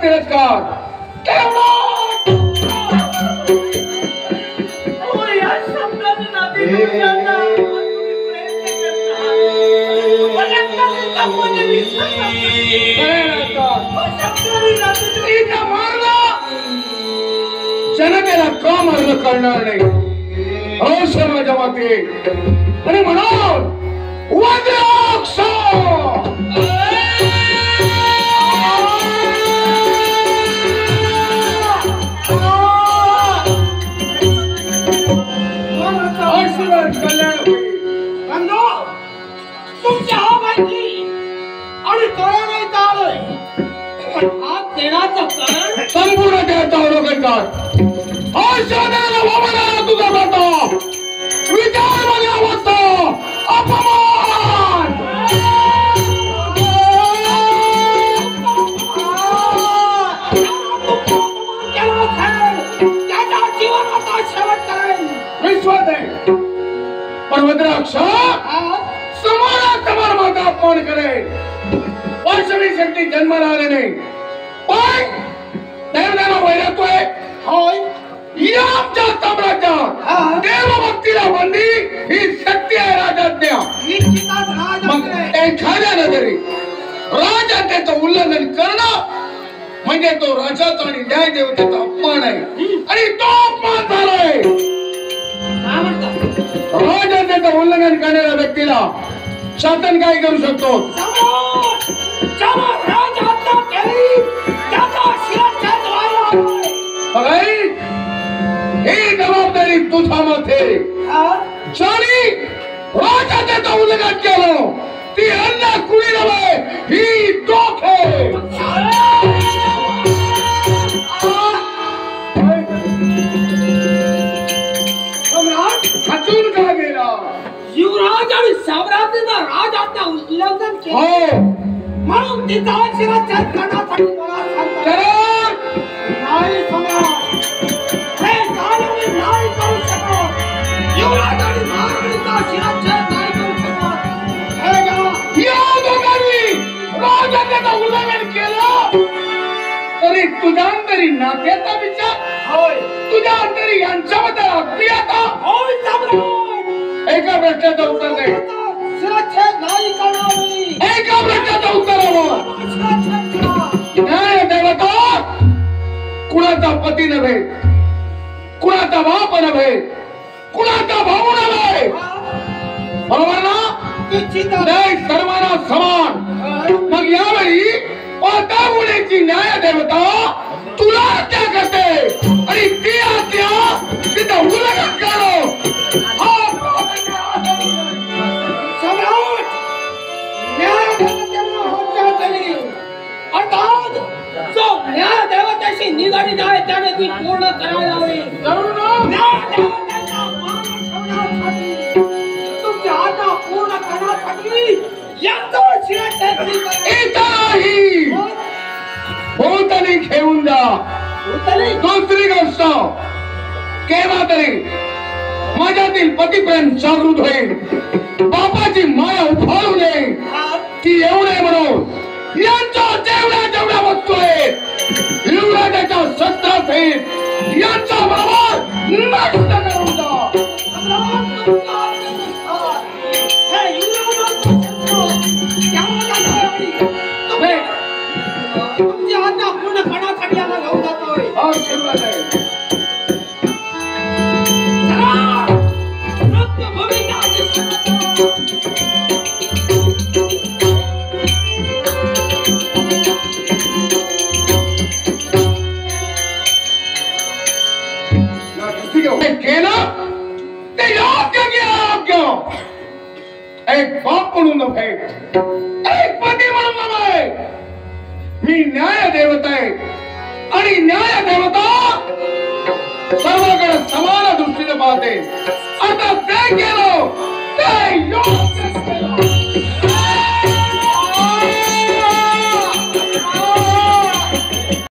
तिरस्कार जनतेला का मार्ग कळणार नाही हो समाजामध्ये आणि म्हणून वज्राक्ष तुमच्या हा माहिती आणि कळवण्यात आलोय पण हात देण्याचं कारण संपूर्ण देवता अवलोकन कर औषधाला वामनाला तुझा जातो विचार मध्ये अवस्था अपमान त्याच्या जीवनाचा शेवट करेल विश्वास आहे पण वज्राक्ष समोर माझा अपमान करेल वास्तविक शक्ती जन्माला आले नाही पण देवदाला वैरत्व आहे होय या आमच्या साम्राज्यात देवभक्तीला बंदी ही शक्ती आहे राजाज्ञा निश्चितच मग एखाद्यानं जरी राजाज्ञेचं उल्लंघन करणं म्हणजे तो राजाचा आणि न्याय देवतेचा अपमान आहे आणि तो अपमान झालाय राजाज्ञेचं उल्लंघन करणाऱ्या व्यक्तीला शासन काय करू शकतो ही जबाबदारी तुझा मध्ये ज्याने राजाज्ञेचं उल्लंघन केलं ती अन्न कुणी नव्हे ही डोके खचून का गेला युवराज आणि साम्राज्याचा राज आता उल्लंघन केलं हो म्हणून तिचा शिरच्छेद करण्यासाठी मला सांगतो नाही सम्राट हे कार्य मी नाही करू शकत युवराज आणि महाराणीचा शिरच्छेद नाही करू शकत हे या दोघांनी राजाज्ञेचं उल्लंघन केलं तरी तुझ्या अंतरी नात्याचा विचार होय तुझ्या अंतरी यांच्याबद्दल आत्मीयता होय सम्राट एका प्रश्नाचं उत्तर दे शिरच्छेद नाही करणार एका प्रश्नाचं उत्तर हवं शिरच्छेद करा न्याय देवता कुणाचा पती नव्हे कुणाचा बाप नव्हे कुणाचा भाऊ नव्हे बरोबर ना न्याय सर्वांना समान मग यावेळी पाता मुलीची न्याय देवता तुला हत्या करते आणि ती हत्या तिथं उल्लंघन करो सम्राट न्याय देवतेला हत्या केली अर्थात जो न्याय देवतेशी निगडीत आहे त्याने ती पूर्ण करायला हवी न्याय देवतेचा मान ठेवण्यासाठी तुमच्या आज्ञा पूर्ण करण्यासाठी यांचा शिरच्छेद इथंही भोवताली घेऊन जा दुसरी गोष्ट केव्हा तरी माझ्यातील पतीप्रेम जागृत होईल बापाची माया उफाळू नये की एवढे म्हणून यांच्या जेवढ्या जेवढ्या वस्तू आहेत युवराजाच्या शस्त्रासहित यांच्या बरोबर नष्ट करून जा तुमची आज्ञा पूर्ण करण्यासाठी आम्हाला घेऊन जातोय आशीर्वाद आहे केलं ते योग्य केलं एक बाप म्हणून नव्हे एक पती म्हणून नव्हे मी न्याय देवता आहे आणि न्याय देवता सर्वांकडे समान दृष्टीने पाहते आता ते केलं ते योग्य